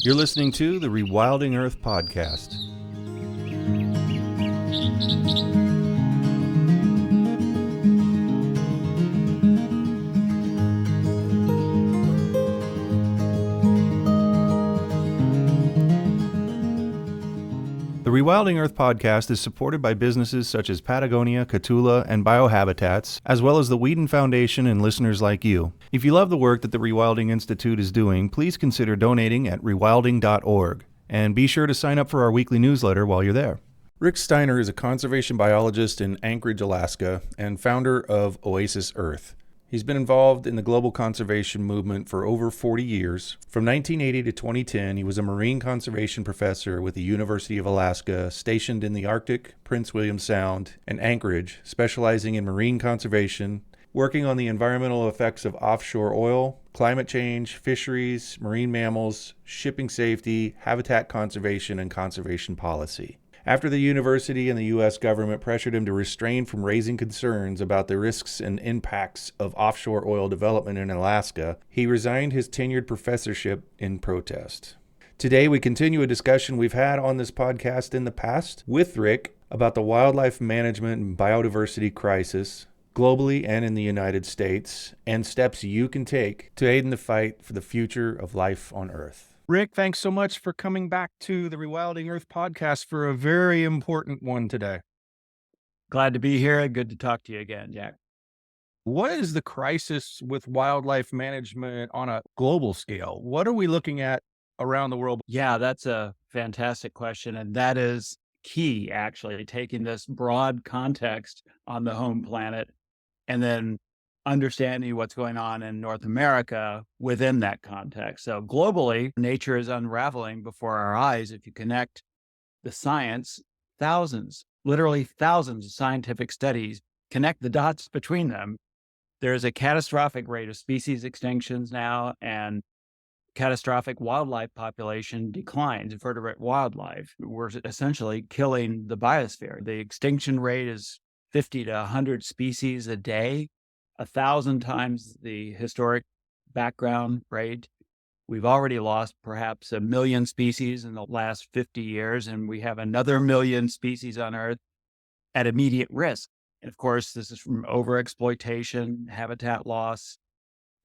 You're listening to the Rewilding Earth podcast. The Rewilding Earth podcast is supported by businesses such as Patagonia, Catula, and Biohabitats, as well as the Whedon Foundation and listeners like you. If you love the work that the Rewilding Institute is doing, please consider donating at rewilding.org. And be sure to sign up for our weekly newsletter while you're there. Rick Steiner is a conservation biologist in Anchorage, Alaska, and founder of Oasis Earth. He's been involved in the global conservation movement for over 40 years. From 1980 to 2010, he was a marine conservation professor with the University of Alaska, stationed in the Arctic, Prince William Sound, and Anchorage, specializing in marine conservation, working on the environmental effects of offshore oil, climate change, fisheries, marine mammals, shipping safety, habitat conservation, and conservation policy. After the university and the U.S. government pressured him to refrain from raising concerns about the risks and impacts of offshore oil development in Alaska, he resigned his tenured professorship in protest. Today, we continue a discussion we've had on this podcast in the past with Rick about the wildlife management and biodiversity crisis globally and in the United States, and steps you can take to aid in the fight for the future of life on Earth. Rick, thanks so much for coming back to the Rewilding Earth podcast for a very important one today. Glad to be here. Good to talk to you again, Jack. What is the crisis with wildlife management on a global scale? What are we looking at around the world? Yeah, that's a fantastic question. And that is key, actually, taking this broad context on the home planet and then understanding what's going on in North America within that context. So globally, nature is unraveling before our eyes. If you connect the science, literally thousands of scientific studies, connect the dots between them, there's a catastrophic rate of species extinctions now and catastrophic wildlife population declines, vertebrate wildlife. We're essentially killing the biosphere. The extinction rate is 50 to 100 species a day, 1,000 times the historic background rate. We've already lost perhaps 1 million species in the last 50 years, and we have another 1 million species on Earth at immediate risk. And of course, this is from overexploitation, habitat loss,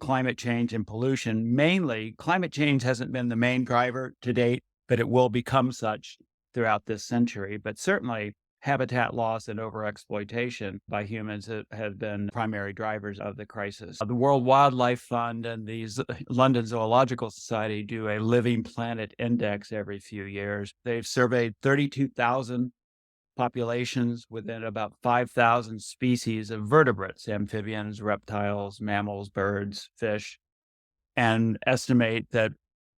climate change, and pollution. Mainly, climate change hasn't been the main driver to date, but it will become such throughout this century. But certainly, habitat loss and overexploitation by humans have been primary drivers of the crisis. The World Wildlife Fund and the London Zoological Society do a Living Planet Index every few years. They've surveyed 32,000 populations within about 5,000 species of vertebrates, amphibians, reptiles, mammals, birds, fish, and estimate that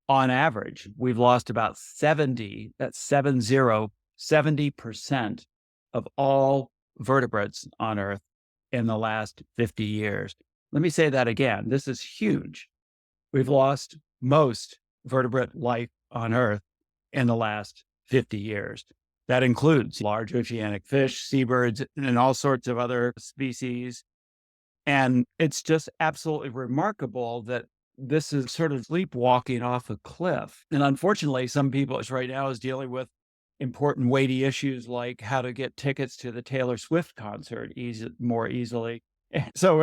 on average, we've lost about 70% of all vertebrates on Earth in the last 50 years. Let me say that again. This is huge. We've lost most vertebrate life on Earth in the last 50 years. That includes large oceanic fish, seabirds, and all sorts of other species. And it's just absolutely remarkable that this is sort of sleepwalking off a cliff. And unfortunately, some people right now is dealing with important weighty issues like how to get tickets to the Taylor Swift concert more easily. So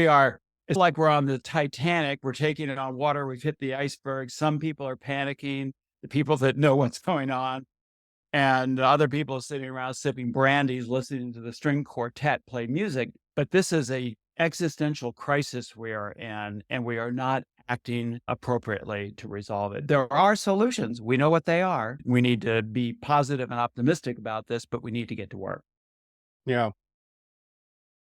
it's like we're on the Titanic, we're taking it on water, we've hit the iceberg. Some people are panicking, the people that know what's going on, and other people sitting around sipping brandies, listening to the string quartet play music. But this is a existential crisis we are in, and we are not acting appropriately to resolve it. There are solutions. We know what they are. We need to be positive and optimistic about this, but we need to get to work. Yeah.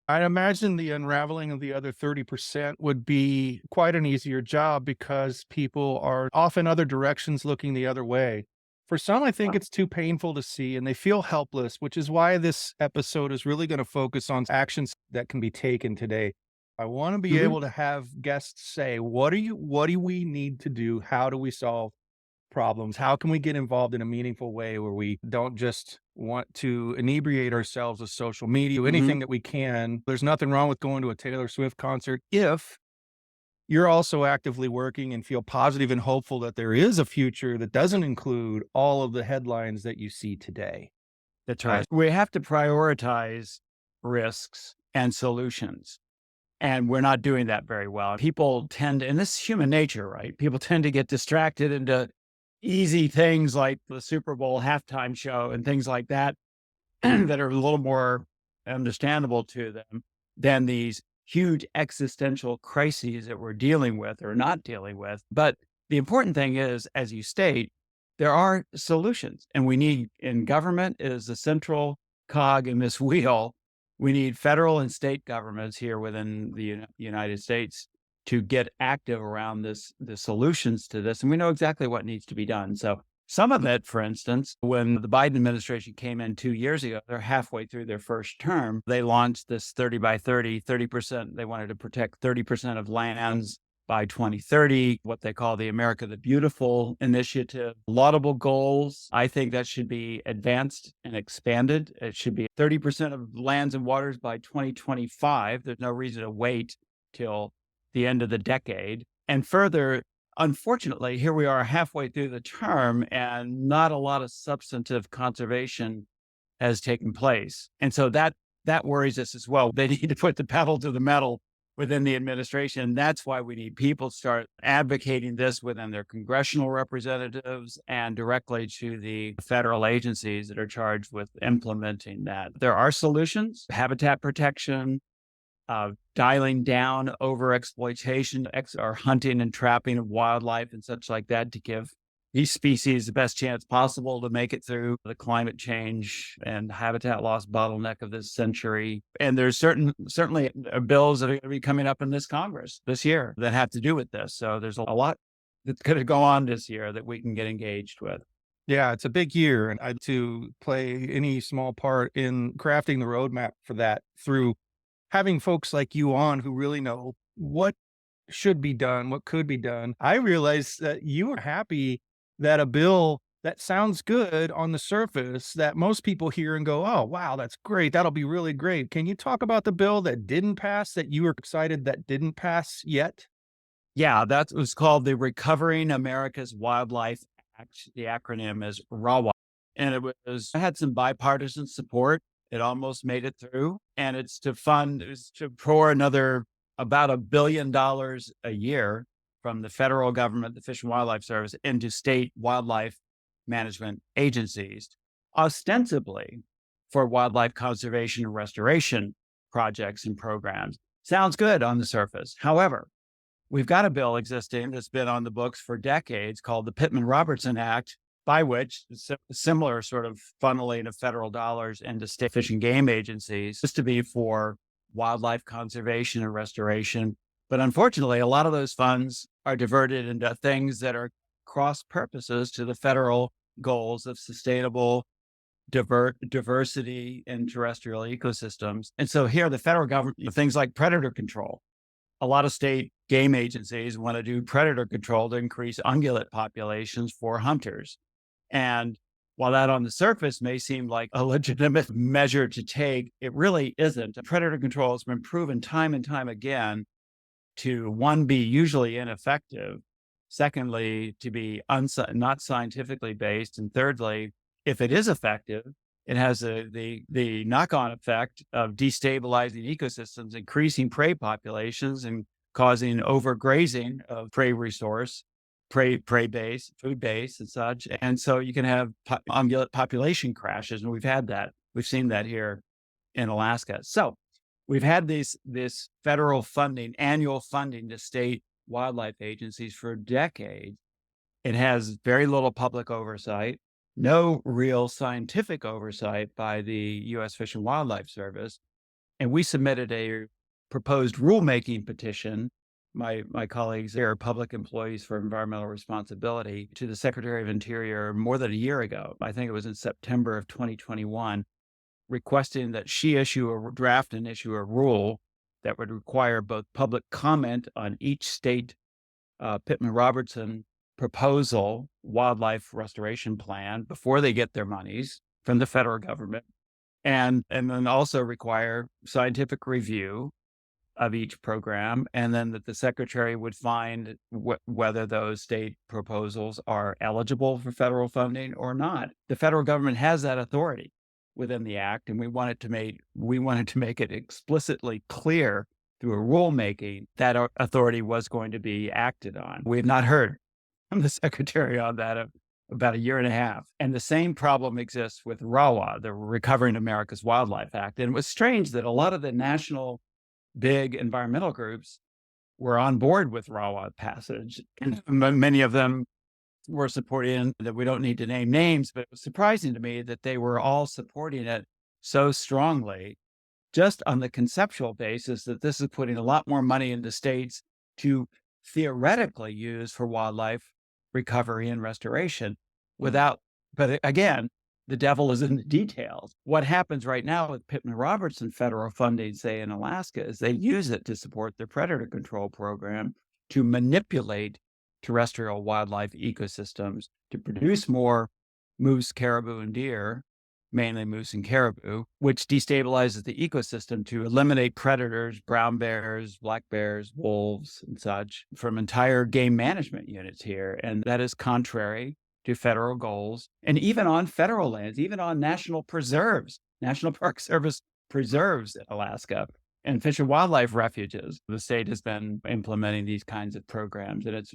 I imagine the unraveling of the other 30% would be quite an easier job because people are off in other directions looking the other way. For some, I think it's too painful to see and they feel helpless, which is why this episode is really going to focus on actions that can be taken today. I want to be able to have guests say, what do we need to do? How do we solve problems? How can we get involved in a meaningful way where we don't just want to inebriate ourselves with social media, anything that we can? There's nothing wrong with going to a Taylor Swift concert if you're also actively working and feel positive and hopeful that there is a future that doesn't include all of the headlines that you see today. That's Uh, right. We have to prioritize risks and solutions. And we're not doing that very well. People tend, and this is human nature, right? People tend to get distracted into easy things like the Super Bowl halftime show and things like that that are a little more understandable to them than these huge existential crises that we're dealing with or not dealing with. But the important thing is, as you state, there are solutions, and we need in government is the central cog in this wheel. We need federal and state governments here within the United States to get active around the solutions to this. And we know exactly what needs to be done. So some of it, for instance, when the Biden administration came in 2 years ago, they're halfway through their first term. They launched this 30 by 30, 30%. They wanted to protect 30% of lands by 2030, what they call the America the Beautiful initiative. Laudable goals. I think that should be advanced and expanded. It should be 30% of lands and waters by 2025. There's no reason to wait till the end of the decade. And further, unfortunately, here we are halfway through the term and not a lot of substantive conservation has taken place. And so that worries us as well. They need to put the pedal to the metal within the administration. That's why we need people to start advocating this within their congressional representatives and directly to the federal agencies that are charged with implementing that. There are solutions, habitat protection, dialing down over exploitation or hunting and trapping of wildlife and such like that to give these species the best chance possible to make it through the climate change and habitat loss bottleneck of this century. And there's certainly bills that are going to be coming up in this Congress this year that have to do with this. So there's a lot that's going to go on this year that we can get engaged with. Yeah, it's a big year, and to play any small part in crafting the roadmap for that through having folks like you on who really know what should be done, what could be done. I realize that you are happy that a bill that sounds good on the surface that most people hear and go, oh, wow, that's great. That'll be really great. Can you talk about the bill that didn't pass that you were excited that didn't pass yet? Yeah, that was called the Recovering America's Wildlife Act. The acronym is RAWA. And it had some bipartisan support. It almost made it through. And it's to pour another about $1 billion a year from the federal government, the Fish and Wildlife Service, into state wildlife management agencies, ostensibly for wildlife conservation and restoration projects and programs. Sounds good on the surface. However, we've got a bill existing that's been on the books for decades called the Pittman-Robertson Act, by which similar sort of funneling of federal dollars into state fish and game agencies is to be for wildlife conservation and restoration. But unfortunately, a lot of those funds are diverted into things that are cross purposes to the federal goals of sustainable diversity in terrestrial ecosystems. And so here, the federal government, things like predator control. A lot of state game agencies want to do predator control to increase ungulate populations for hunters. And while that on the surface may seem like a legitimate measure to take, it really isn't. Predator control has been proven time and time again to, one, be usually ineffective, secondly, to be not scientifically based, and thirdly, if it is effective, it has the knock-on effect of destabilizing ecosystems, increasing prey populations, and causing overgrazing of prey resource, prey base, food base, and such. And so you can have ungulate population crashes, and we've had that. We've seen that here in Alaska. So we've had this federal funding, annual funding to state wildlife agencies for decades. It has very little public oversight, no real scientific oversight by the U.S. Fish and Wildlife Service. And we submitted a proposed rulemaking petition, my colleagues there are public employees for environmental responsibility, to the Secretary of Interior more than a year ago. I think it was in September of 2021, requesting that she draft and issue a rule that would require both public comment on each state Pittman-Robertson proposal wildlife restoration plan before they get their monies from the federal government, and then also require scientific review of each program, and then that the secretary would find whether those state proposals are eligible for federal funding or not. The federal government has that authority within the act, and we wanted to make it explicitly clear through a rulemaking that our authority was going to be acted on. We have not heard from the secretary on that about a year and a half. And the same problem exists with RAWA, the Recovering America's Wildlife Act. And it was strange that a lot of the national big environmental groups were on board with RAWA passage. And many of them were supporting that. We don't need to name names, but it was surprising to me that they were all supporting it so strongly, just on the conceptual basis that this is putting a lot more money into states to theoretically use for wildlife recovery and restoration but again, the devil is in the details. What happens right now with Pittman Robertson federal funding, say in Alaska, is they use it to support their predator control program to manipulate terrestrial wildlife ecosystems to produce more moose, caribou, and deer, mainly moose and caribou, which destabilizes the ecosystem to eliminate predators, brown bears, black bears, wolves, and such from entire game management units here. And that is contrary to federal goals. And even on federal lands, even on national preserves, National Park Service preserves in Alaska and fish and wildlife refuges, the state has been implementing these kinds of programs. And it's,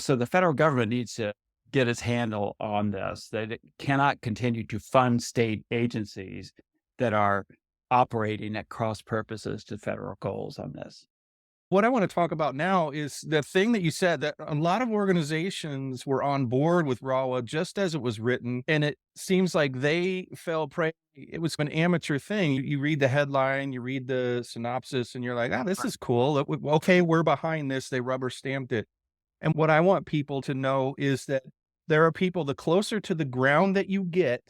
so the federal government needs to get its handle on this, that it cannot continue to fund state agencies that are operating at cross purposes to federal goals on this. What I want to talk about now is the thing that you said, that a lot of organizations were on board with RAWA just as it was written, and it seems like they fell prey. It was an amateur thing. You read the headline, you read the synopsis, and you're like, this is cool. Okay, we're behind this. They rubber stamped it. And what I want people to know is that there are people, the closer to the ground that you get,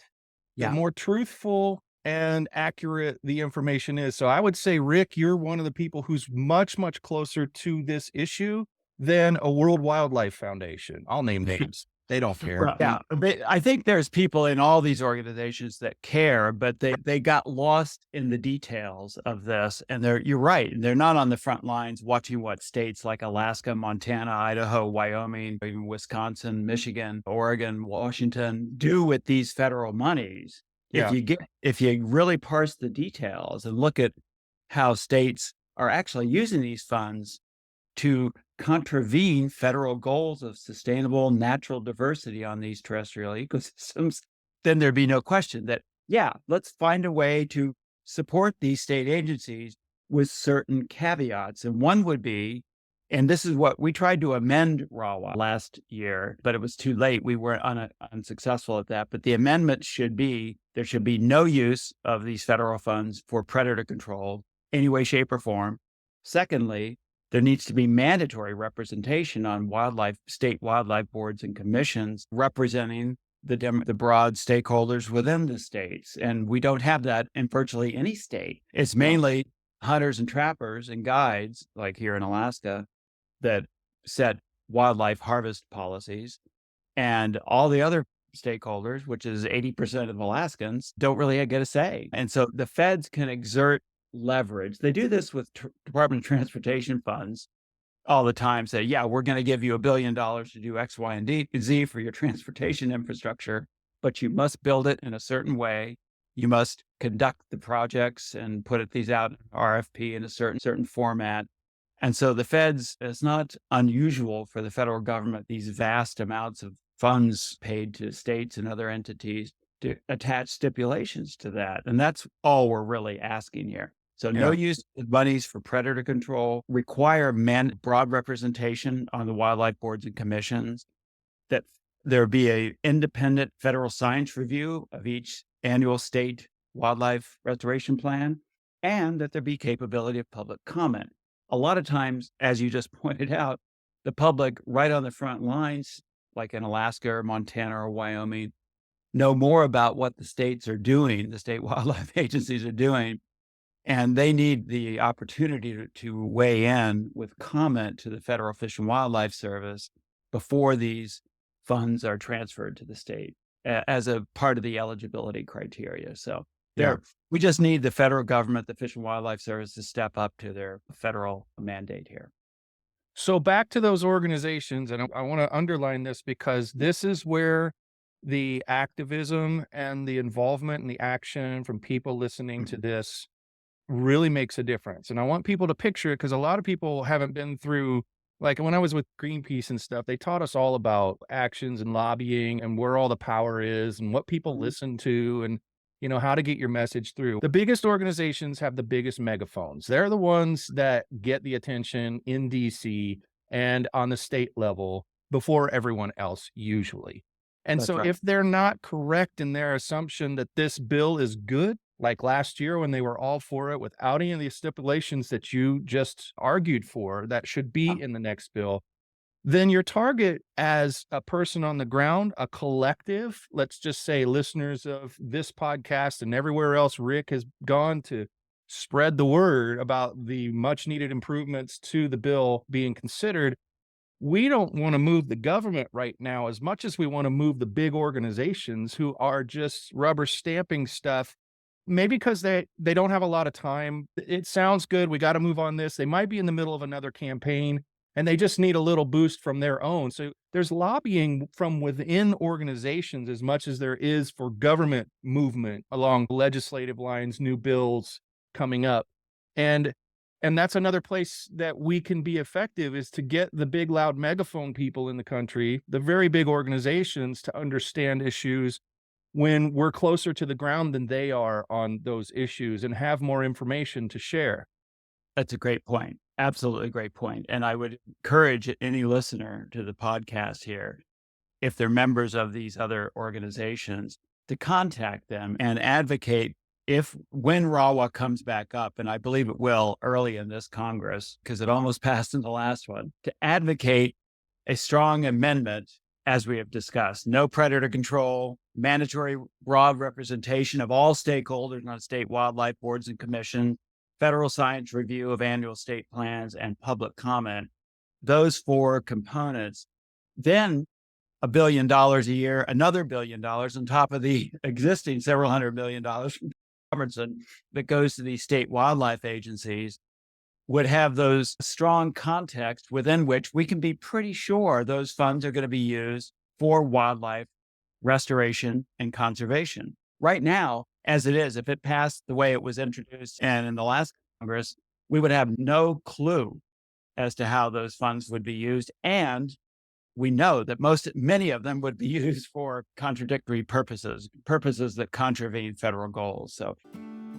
the more truthful and accurate the information is. So I would say, Rick, you're one of the people who's much, much closer to this issue than a World Wildlife Foundation. I'll name names. They don't care. Well, yeah, I think there's people in all these organizations that care, but they got lost in the details of this. And you're right, they're not on the front lines watching what states like Alaska, Montana, Idaho, Wyoming, even Wisconsin, Michigan, Oregon, Washington do with these federal monies. Yeah. If you really parse the details and look at how states are actually using these funds to contravene federal goals of sustainable natural diversity on these terrestrial ecosystems, then there'd be no question that, let's find a way to support these state agencies with certain caveats. And one would be, and this is what we tried to amend RAWA last year, but it was too late. We were unsuccessful at that. But the amendment should be, there should be no use of these federal funds for predator control, any way, shape, or form. Secondly, there needs to be mandatory representation on state wildlife boards and commissions representing the broad stakeholders within the states. And we don't have that in virtually any state. It's mainly hunters and trappers and guides, like here in Alaska, that set wildlife harvest policies. And all the other stakeholders, which is 80% of Alaskans, don't really get a say. And so the feds can exert leverage. They do this with Department of Transportation funds all the time. Say, we're going to give you $1 billion to do X, Y, and Z for your transportation infrastructure, but you must build it in a certain way. You must conduct the projects and put these out in RFP in a certain format. And so the feds, it's not unusual for the federal government, these vast amounts of funds paid to states and other entities, to attach stipulations to that. And that's all we're really asking here. So no use of monies for predator control, require broad representation on the wildlife boards and commissions, that there be an independent federal science review of each annual state wildlife restoration plan, and that there be capability of public comment. A lot of times, as you just pointed out, the public right on the front lines, like in Alaska or Montana or Wyoming, know more about what the states are doing, the state wildlife agencies are doing, and they need the opportunity to weigh in with comment to the Federal Fish and Wildlife Service before these funds are transferred to the state as a part of the eligibility criteria. So Yeah. We just need the federal government, the Fish and Wildlife Service, to step up to their federal mandate here. So back to those organizations, and I want to underline this because this is where the activism and the involvement and the action from people listening to this really makes a difference. And I want people to picture it because a lot of people haven't been through, like when I was with Greenpeace and stuff, they taught us all about actions and lobbying and where all the power is and what people listen to and, how to get your message through. The biggest organizations have the biggest megaphones. They're the ones that get the attention in DC and on the state level before everyone else, usually. And That's so right. if they're not correct in their assumption that this bill is good, like last year when they were all for it without any of the stipulations that you just argued for that should be in the next bill, then your target as a person on the ground, a collective, let's just say listeners of this podcast and everywhere else Rick has gone to spread the word about the much needed improvements to the bill being considered. We don't want to move the government right now as much as we want to move the big organizations who are just rubber stamping stuff. Maybe because they don't have a lot of time. It sounds good. We got to move on this. They might be in the middle of another campaign and they just need a little boost from their own. So there's lobbying from within organizations as much as there is for government movement along legislative lines, new bills coming up. And that's another place that we can be effective is to get the big loud megaphone people in the country, the very big organizations to understand issues when we're closer to the ground than they are on those issues and have more information to share. That's a great point. Absolutely great point. And I would encourage any listener to the podcast here, if they're members of these other organizations, to contact them and advocate when RAWA comes back up, and I believe it will early in this Congress, because it almost passed in the last one, to advocate a strong amendment, as we have discussed, no predator control, mandatory broad representation of all stakeholders on state wildlife boards and commission, federal science review of annual state plans, and public comment. Those four components, then $1 billion a year, another $1 billion on top of the existing several $100 million from Robertson that goes to these state wildlife agencies, would have those strong context within which we can be pretty sure those funds are going to be used for wildlife restoration and conservation. Right now, as it is, if it passed the way it was introduced and in the last Congress, we would have no clue as to how those funds would be used. And we know that many of them would be used for contradictory purposes that contravene federal goals. So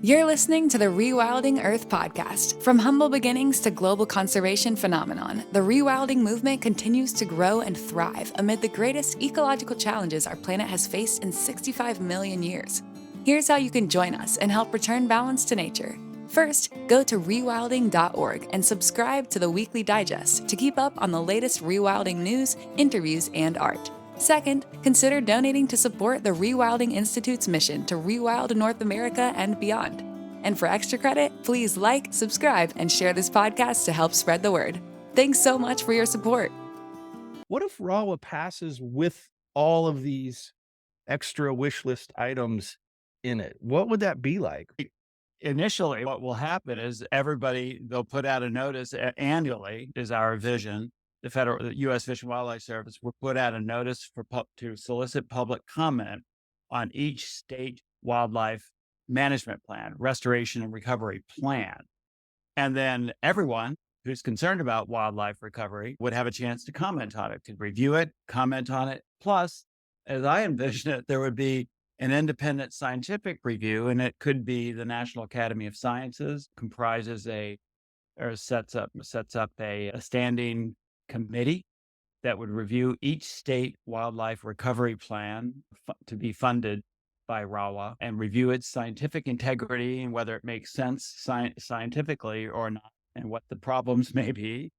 you're listening to the Rewilding Earth podcast. From humble beginnings to global conservation phenomenon, the rewilding movement continues to grow and thrive amid the greatest ecological challenges our planet has faced in 65 million years. Here's how you can join us and help return balance to nature. First, go to rewilding.org and subscribe to the weekly digest to keep up on the latest rewilding news, interviews, and art. Second, consider donating to support the Rewilding Institute's mission to rewild North America and beyond. And for extra credit, please like, subscribe, and share this podcast to help spread the word. Thanks so much for your support. What if RAWA passes with all of these extra wish list items in it? What would that be like? Initially, what will happen is they'll put out a notice annually, is our vision. The U.S. Fish and Wildlife Service will put out a notice to solicit public comment on each state wildlife management plan, restoration and recovery plan. And then everyone who's concerned about wildlife recovery would have a chance to comment on it, to review it, comment on it. Plus, as I envision it, there would be an independent scientific review, and it could be the National Academy of Sciences sets up a standing committee that would review each state wildlife recovery plan to be funded by RAWA and review its scientific integrity and whether it makes sense scientifically or not, and what the problems may be.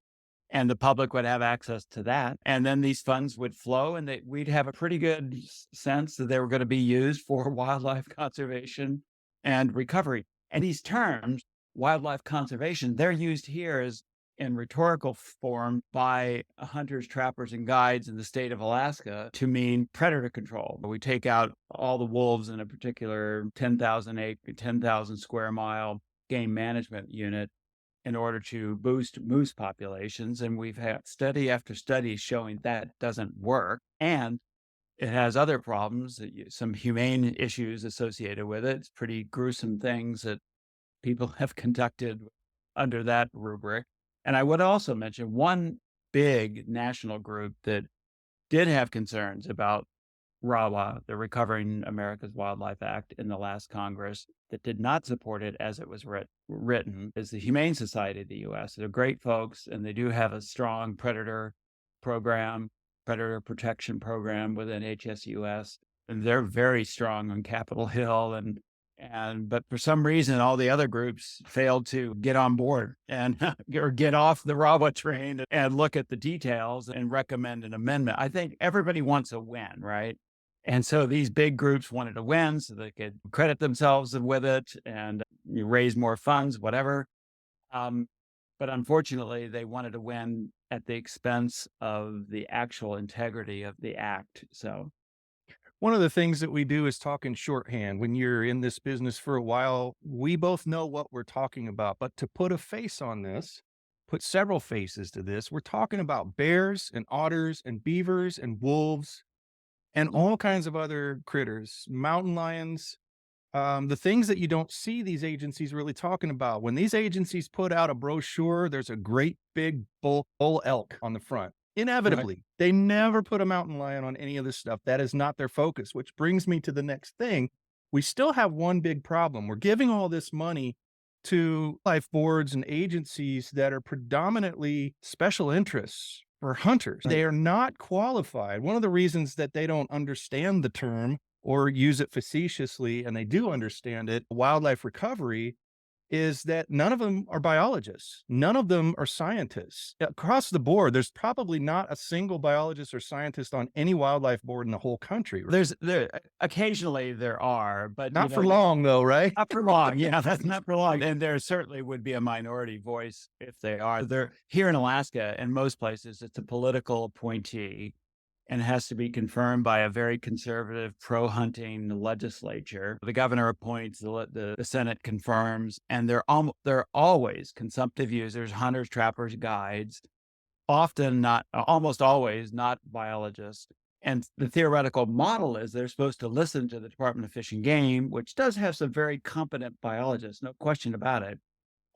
And the public would have access to that. And then these funds would flow, and we'd have a pretty good sense that they were going to be used for wildlife conservation and recovery. And these terms, wildlife conservation, they're used here as in rhetorical form by hunters, trappers, and guides in the state of Alaska to mean predator control. We take out all the wolves in a particular 10,000 square mile game management unit in order to boost moose populations. And we've had study after study showing that doesn't work. And it has other problems, some humane issues associated with it. It's pretty gruesome things that people have conducted under that rubric. And I would also mention one big national group that did have concerns about RAWA, the Recovering America's Wildlife Act, in the last Congress, that did not support it as it was written, is the Humane Society of the U.S. They're great folks, and they do have a strong predator protection program within HSUS, and they're very strong on Capitol Hill. But for some reason, all the other groups failed to get on board and or get off the RAWA train and look at the details and recommend an amendment. I think everybody wants a win, right? And so these big groups wanted to win so they could credit themselves with it and raise more funds, whatever. But unfortunately, they wanted to win at the expense of the actual integrity of the act. So one of the things that we do is talk in shorthand. When you're in this business for a while, we both know what we're talking about. But to put a face on this, put several faces to this, we're talking about bears and otters and beavers and wolves and all kinds of other critters, mountain lions, the things that you don't see these agencies really talking about. When these agencies put out a brochure, there's a great big bull elk on the front. Inevitably, they never put a mountain lion on any of this stuff. That is not their focus, which brings me to the next thing. We still have one big problem. We're giving all this money to life boards and agencies that are predominantly special interests for hunters. They are not qualified. One of the reasons that they don't understand the term or use it facetiously, and they do understand it, wildlife recovery, is that none of them are biologists. None of them are scientists. Across the board, there's probably not a single biologist or scientist on any wildlife board in the whole country. Occasionally there are, but not for long though, right? Not for long. Yeah, that's not for long. And there certainly would be a minority voice if they are. They're here in Alaska and most places, it's a political appointee and has to be confirmed by a very conservative pro-hunting legislature. The governor appoints, the Senate confirms, and they're always consumptive users, hunters, trappers, guides, almost always not biologists. And the theoretical model is they're supposed to listen to the Department of Fish and Game, which does have some very competent biologists, no question about it,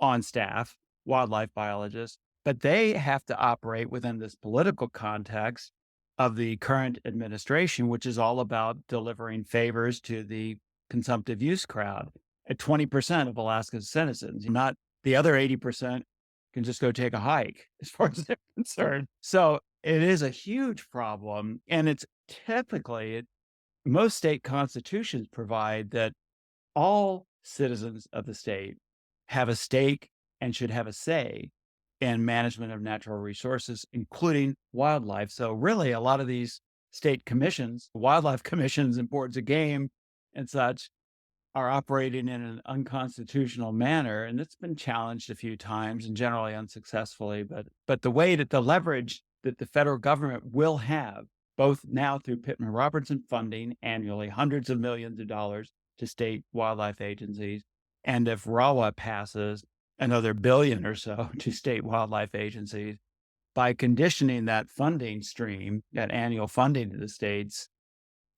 on staff, wildlife biologists, but they have to operate within this political context of the current administration, which is all about delivering favors to the consumptive use crowd. At 20% of Alaska's citizens, not the other 80% can just go take a hike as far as they're concerned. So it is a huge problem. And it's typically, most state constitutions provide that all citizens of the state have a stake and should have a say in management of natural resources, including wildlife. So really, a lot of these state commissions, wildlife commissions and boards of game and such, are operating in an unconstitutional manner. And it's been challenged a few times and generally unsuccessfully. But the way that the leverage that the federal government will have, both now through Pittman-Robertson funding annually, hundreds of millions of dollars to state wildlife agencies, and if RAWA passes, another billion or so to state wildlife agencies, by conditioning that funding stream, that annual funding to the states,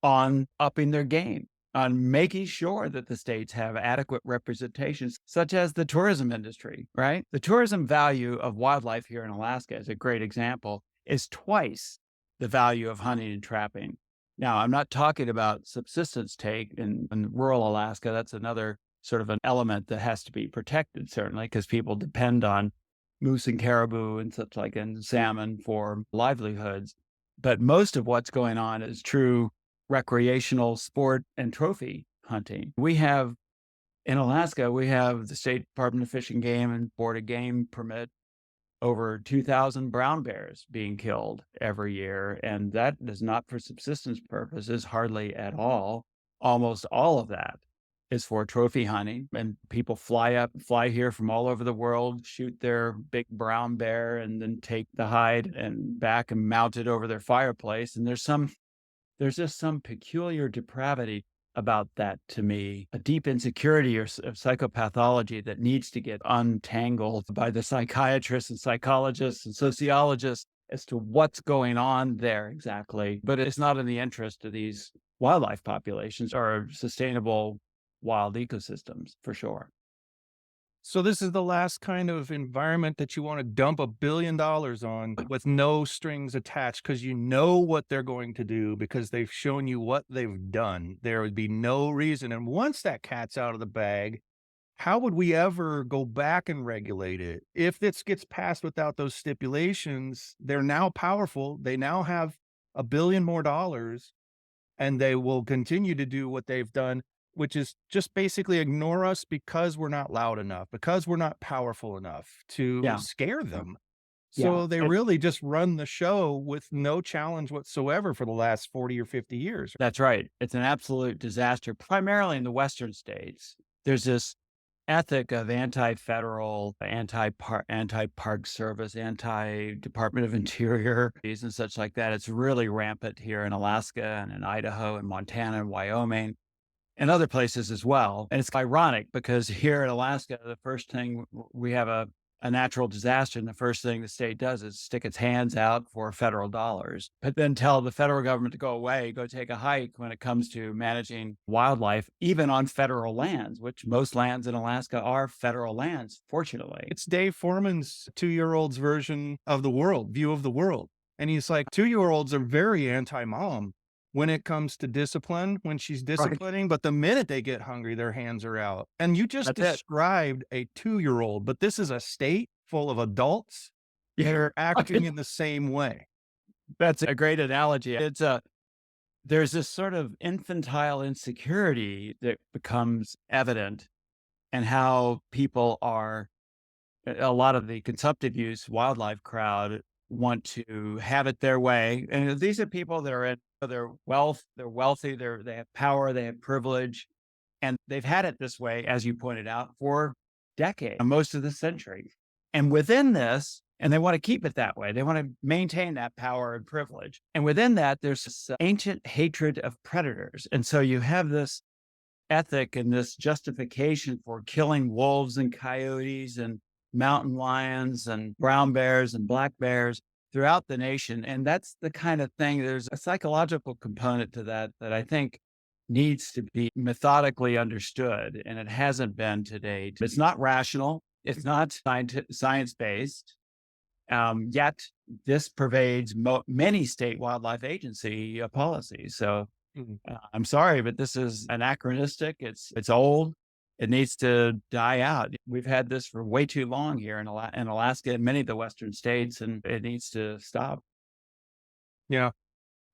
on upping their game, on making sure that the states have adequate representations, such as the tourism industry, right? The tourism value of wildlife here in Alaska is a great example, is twice the value of hunting and trapping. Now, I'm not talking about subsistence take in rural Alaska. That's another sort of an element that has to be protected, certainly, because people depend on moose and caribou and such like, and salmon for livelihoods. But most of what's going on is true recreational sport and trophy hunting. In Alaska, we have the State Department of Fish and Game and Board of Game permit over 2,000 brown bears being killed every year. And that is not for subsistence purposes, hardly at all. Almost all of that is for trophy hunting, and people fly here from all over the world, shoot their big brown bear, and then take the hide and back and mount it over their fireplace. And there's just some peculiar depravity about that to me, a deep insecurity or of psychopathology that needs to get untangled by the psychiatrists and psychologists and sociologists as to what's going on there exactly. But it's not in the interest of these wildlife populations or sustainable wild ecosystems, for sure. So this is the last kind of environment that you want to dump $1 billion on with no strings attached because you know what they're going to do because they've shown you what they've done. There would be no reason. And once that cat's out of the bag, how would we ever go back and regulate it? If this gets passed without those stipulations, they're now powerful. They now have $1 billion more, and they will continue to do what they've done, which is just basically ignore us because we're not loud enough, because we're not powerful enough to Yeah. scare them. Yeah. So they And really just run the show with no challenge whatsoever for the last 40 or 50 years. that's right. It's an absolute disaster, primarily in the Western states. There's this ethic of anti-federal, anti-park service, anti-Department of Interior, and such like that. It's really rampant here in Alaska and in Idaho and Montana and Wyoming and other places as well. And it's ironic because here in Alaska, the first thing we have a natural disaster, and the first thing the state does is stick its hands out for federal dollars, but then tell the federal government to go away, go take a hike when it comes to managing wildlife, even on federal lands, which most lands in Alaska are federal lands, fortunately. It's Dave Foreman's 2-year-old's version of the world, view of the world. And he's like, 2-year-olds are very anti-mom when it comes to discipline, when she's disciplining, but the minute they get hungry, their hands are out. And you just That's it. described a 2-year-old, but this is a state full of adults that Yeah. are acting in the same way. That's a great analogy. There's this sort of infantile insecurity that becomes evident, and how people are, a lot of the consumptive use wildlife crowd want to have it their way. And these are people that are in their wealth, they're wealthy, they have power, they have privilege, and they've had it this way, as you pointed out, for decades, most of the century. And within this, and they want to keep it that way. They want to maintain that power and privilege. And within that, there's this ancient hatred of predators. And so you have this ethic and this justification for killing wolves and coyotes and mountain lions and brown bears and black bears throughout the nation. And that's the kind of thing, there's a psychological component to that I think needs to be methodically understood. And it hasn't been to date. It's not rational. It's not science-based. Yet this pervades many state wildlife agency policies. So I'm sorry, but this is anachronistic. It's old. It needs to die out. We've had this for way too long here in Alaska and many of the Western states, and it needs to stop. Yeah.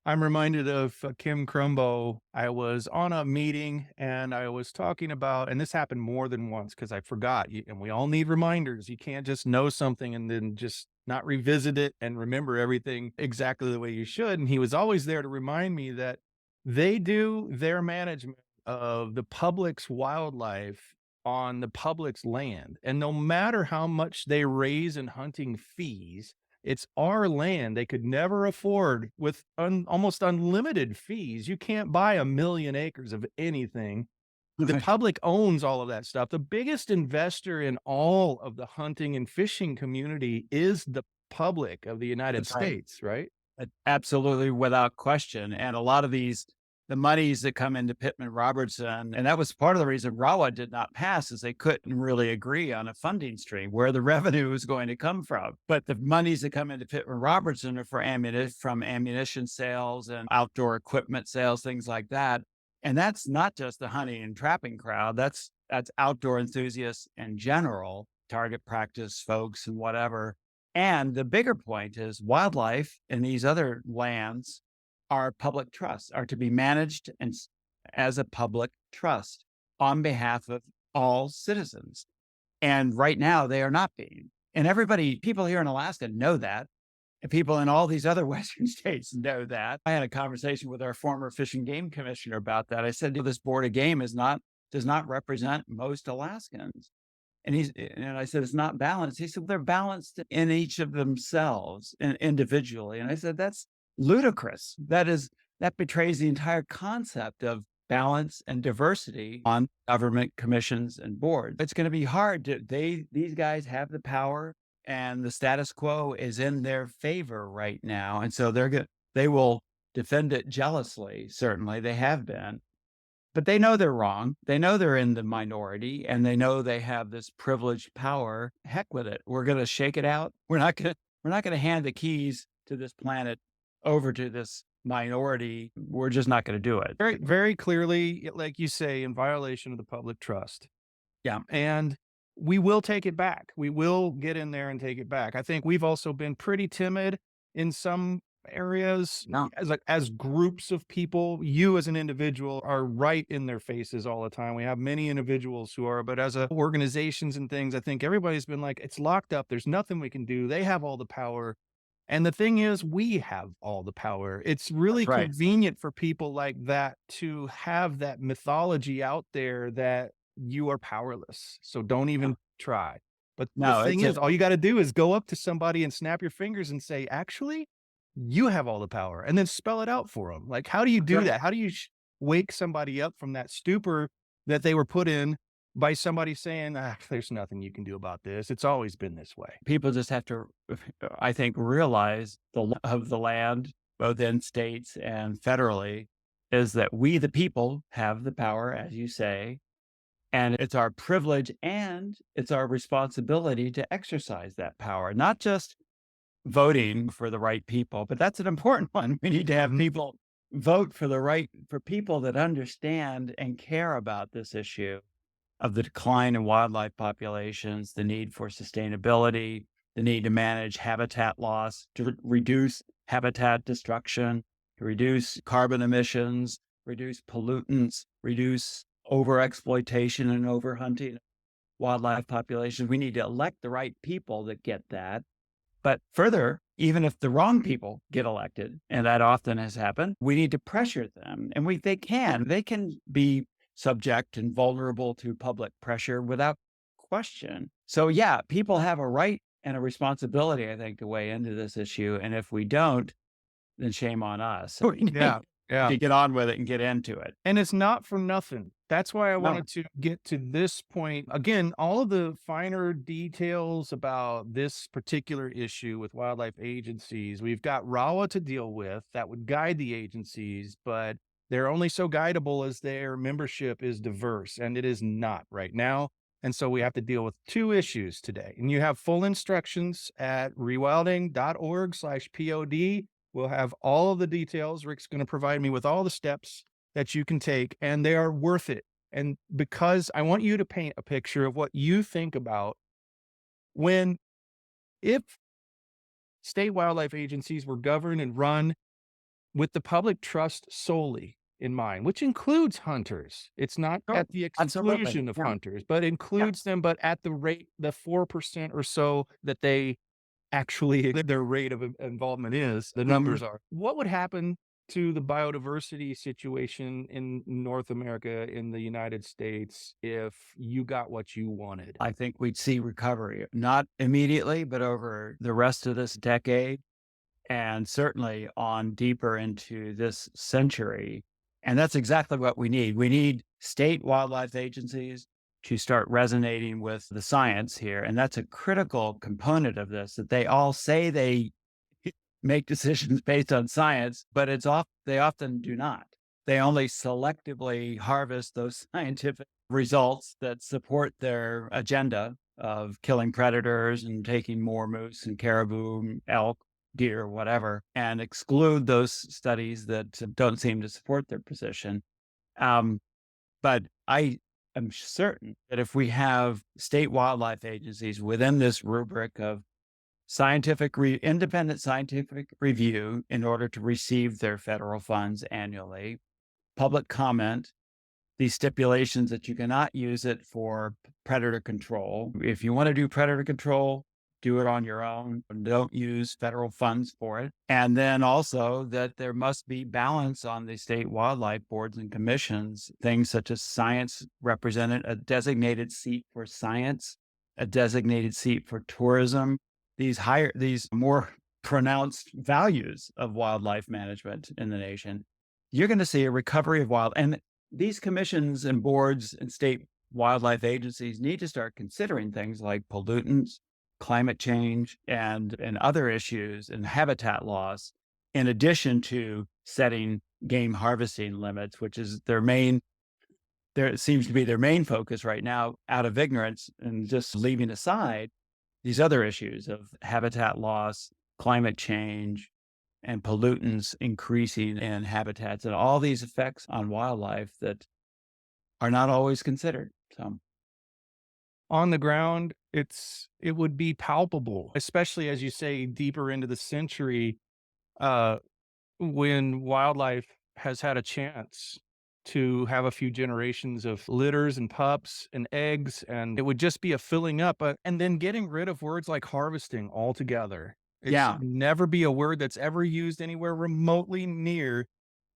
I'm reminded of Kim Crumbo. I was on a meeting and I was talking about, and this happened more than once because I forgot, and we all need reminders. You can't just know something and then just not revisit it and remember everything exactly the way you should. And he was always there to remind me that they do their management of the public's wildlife on the public's land. And no matter how much they raise in hunting fees, it's our land. They could never afford with almost unlimited fees. You can't buy 1 million acres of anything. The public owns all of that stuff. The biggest investor in all of the hunting and fishing community is the public of the United That's right. States, right? Absolutely, without question. And a lot of the monies that come into Pittman-Robertson, and that was part of the reason RAWA did not pass, is they couldn't really agree on a funding stream where the revenue is going to come from. But the monies that come into Pittman-Robertson are from ammunition sales and outdoor equipment sales, things like that. And that's not just the hunting and trapping crowd. That's outdoor enthusiasts in general, target practice folks and whatever. And the bigger point is wildlife in these other lands are public trusts, are to be managed and as a public trust on behalf of all citizens. And right now they are not being. And people here in Alaska know that. And people in all these other Western states know that. I had a conversation with our former Fish and Game Commissioner about that. I said, this Board of Game is not does not represent most Alaskans. And I said, it's not balanced. He said, they're balanced in each of themselves and individually. And I said, that's ludicrous. That betrays the entire concept of balance and diversity on government commissions and boards. It's going to be hard these guys have the power and the status quo is in their favor right now. And so they will defend it jealously. Certainly they have been. But they know they're wrong. They know they're in the minority and they know they have this privileged power. Heck with it. We're going to shake it out. We're not going to hand the keys to this planet over to this minority. We're just not going to do it. Very, very clearly, like you say, in violation of the public trust. Yeah. And we will take it back. We will get in there and take it back. I think we've also been pretty timid in some areas. No. As groups of people. You as an individual are right in their faces all the time. We have many individuals who are, but as organizations and things, I think everybody's been like, it's locked up. There's nothing we can do. They have all the power. And the thing is, we have all the power. It's really convenient for people like that to have that mythology out there that you are powerless. So don't even try. But the thing is, all you got to do is go up to somebody and snap your fingers and say, actually, you have all the power, and then spell it out for them. Like, how do you do that? How do you wake somebody up from that stupor that they were put in by somebody saying, there's nothing you can do about this. It's always been this way. People just have to, I think, realize the law of the land, both in states and federally, is that we, the people, have the power, as you say, and it's our privilege and it's our responsibility to exercise that power, not just voting for the right people, but that's an important one. We need to have people vote for people that understand and care about this issue of the decline in wildlife populations, the need for sustainability, the need to manage habitat loss, to reduce habitat destruction, to reduce carbon emissions, reduce pollutants, reduce overexploitation and overhunting wildlife populations. We need to elect the right people that get that. But further, even if the wrong people get elected, and that often has happened, we need to pressure them. And they can be subject and vulnerable to public pressure without question. So yeah, people have a right and a responsibility, I think, to weigh into this issue. And if we don't, then shame on us. To get on with it and get into it. And it's not for nothing. That's why I wanted to get to this point. Again, all of the finer details about this particular issue with wildlife agencies, we've got RAWA to deal with that would guide the agencies, but they're only so guidable as their membership is diverse, and it is not right now. And so we have to deal with two issues today. And you have full instructions at rewilding.org/POD. We'll have all of the details. Rick's going to provide me with all the steps that you can take, and they are worth it. And because I want you to paint a picture of what you think about if state wildlife agencies were governed and run with the public trust solely in mind, which includes hunters. It's not at the exclusion of hunters, but includes them, but at the rate, the 4% or so that they actually, their rate of involvement is, the numbers are. What would happen to the biodiversity situation in North America, in the United States, if you got what you wanted? I think we'd see recovery, not immediately, but over the rest of this decade, and certainly on deeper into this century. And that's exactly what we need. We need state wildlife agencies to start resonating with the science here. And that's a critical component of this, that they all say they make decisions based on science, but they often do not. They only selectively harvest those scientific results that support their agenda of killing predators and taking more moose and caribou, elk, deer, whatever, and exclude those studies that don't seem to support their position. But I am certain that if we have state wildlife agencies within this rubric of independent scientific review in order to receive their federal funds annually, public comment, these stipulations that you cannot use it for predator control. If you want to do predator control, do it on your own. Don't use federal funds for it. And then also that there must be balance on the state wildlife boards and commissions, things such as science represented, a designated seat for science, a designated seat for tourism, these more pronounced values of wildlife management in the nation. You're going to see a recovery of and these commissions and boards and state wildlife agencies need to start considering things like pollutants, climate change, and other issues and habitat loss, in addition to setting game harvesting limits, which is it seems to be their main focus right now, out of ignorance and just leaving aside these other issues of habitat loss, climate change, and pollutants increasing in habitats, and all these effects on wildlife that are not always considered. So on the ground, it would be palpable, especially as you say, deeper into the century, when wildlife has had a chance to have a few generations of litters and pups and eggs, and it would just be a filling up, and then getting rid of words like harvesting altogether. It should never be a word that's ever used anywhere remotely near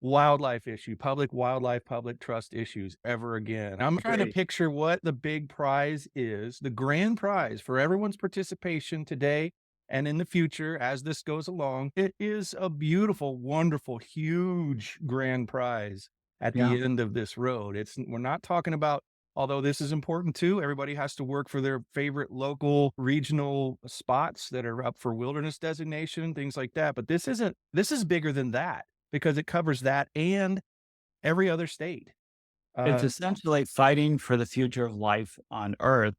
wildlife issue, public wildlife, public trust issues ever again. I'm trying to picture what the big prize is, the grand prize for everyone's participation today and in the future as this goes along. It is a beautiful, wonderful, huge grand prize at the end of this road. We're not talking about, although this is important too, everybody has to work for their favorite local regional spots that are up for wilderness designation, things like that. But this is bigger than that, because it covers that and every other state. It's essentially fighting for the future of life on Earth.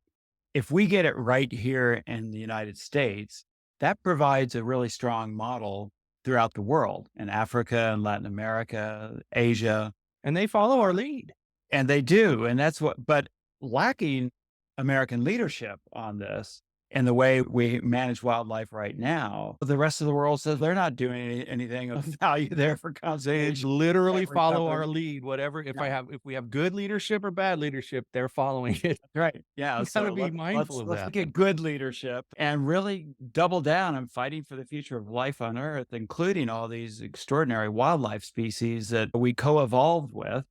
If we get it right here in the United States, that provides a really strong model throughout the world, in Africa and Latin America, Asia. And they follow our lead. And they do. And but lacking American leadership on this and the way we manage wildlife right now, the rest of the world says they're not doing anything of value there for conservation. They literally follow our lead. Whatever, if we have good leadership or bad leadership, they're following it. Right. Yeah. You gotta be mindful of that. Let's get good leadership and really double down on fighting for the future of life on Earth, including all these extraordinary wildlife species that we co-evolved with.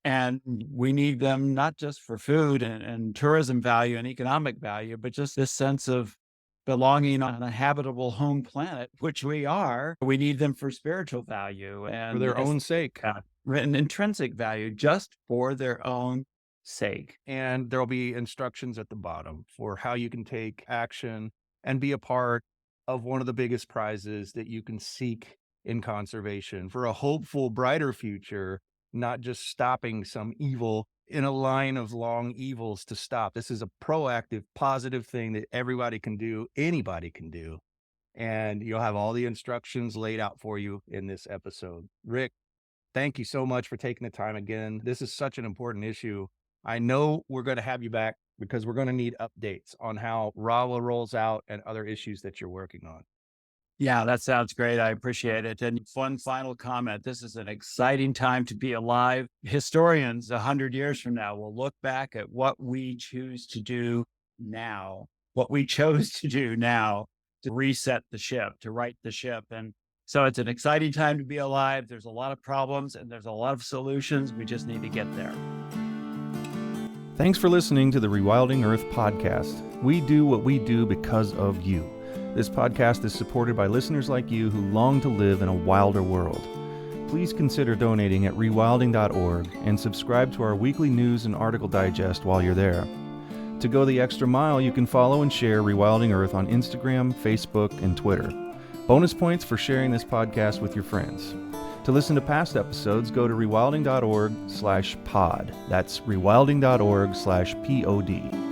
And we need them not just for food and tourism value and economic value, but just this sense of belonging on a habitable home planet, which we are. We need them for spiritual value and for their own sake, written intrinsic value, just for their own sake. And there'll be instructions at the bottom for how you can take action and be a part of one of the biggest prizes that you can seek in conservation for a hopeful, brighter future. Not just stopping some evil in a line of long evils to stop. This is a proactive, positive thing that everybody can do, anybody can do. And you'll have all the instructions laid out for you in this episode. Rick, thank you so much for taking the time again. This is such an important issue. I know we're going to have you back because we're going to need updates on how RAWA rolls out and other issues that you're working on. Yeah, that sounds great. I appreciate it. And one final comment. This is an exciting time to be alive. Historians 100 years from now will look back at what we choose to do now, what we chose to do now to reset the ship, to right the ship. And so it's an exciting time to be alive. There's a lot of problems and there's a lot of solutions. We just need to get there. Thanks for listening to the Rewilding Earth podcast. We do what we do because of you. This podcast is supported by listeners like you who long to live in a wilder world. Please consider donating at rewilding.org and subscribe to our weekly news and article digest while you're there. To go the extra mile, you can follow and share Rewilding Earth on Instagram, Facebook, and Twitter. Bonus points for sharing this podcast with your friends. To listen to past episodes, go to rewilding.org/pod. That's rewilding.org/pod.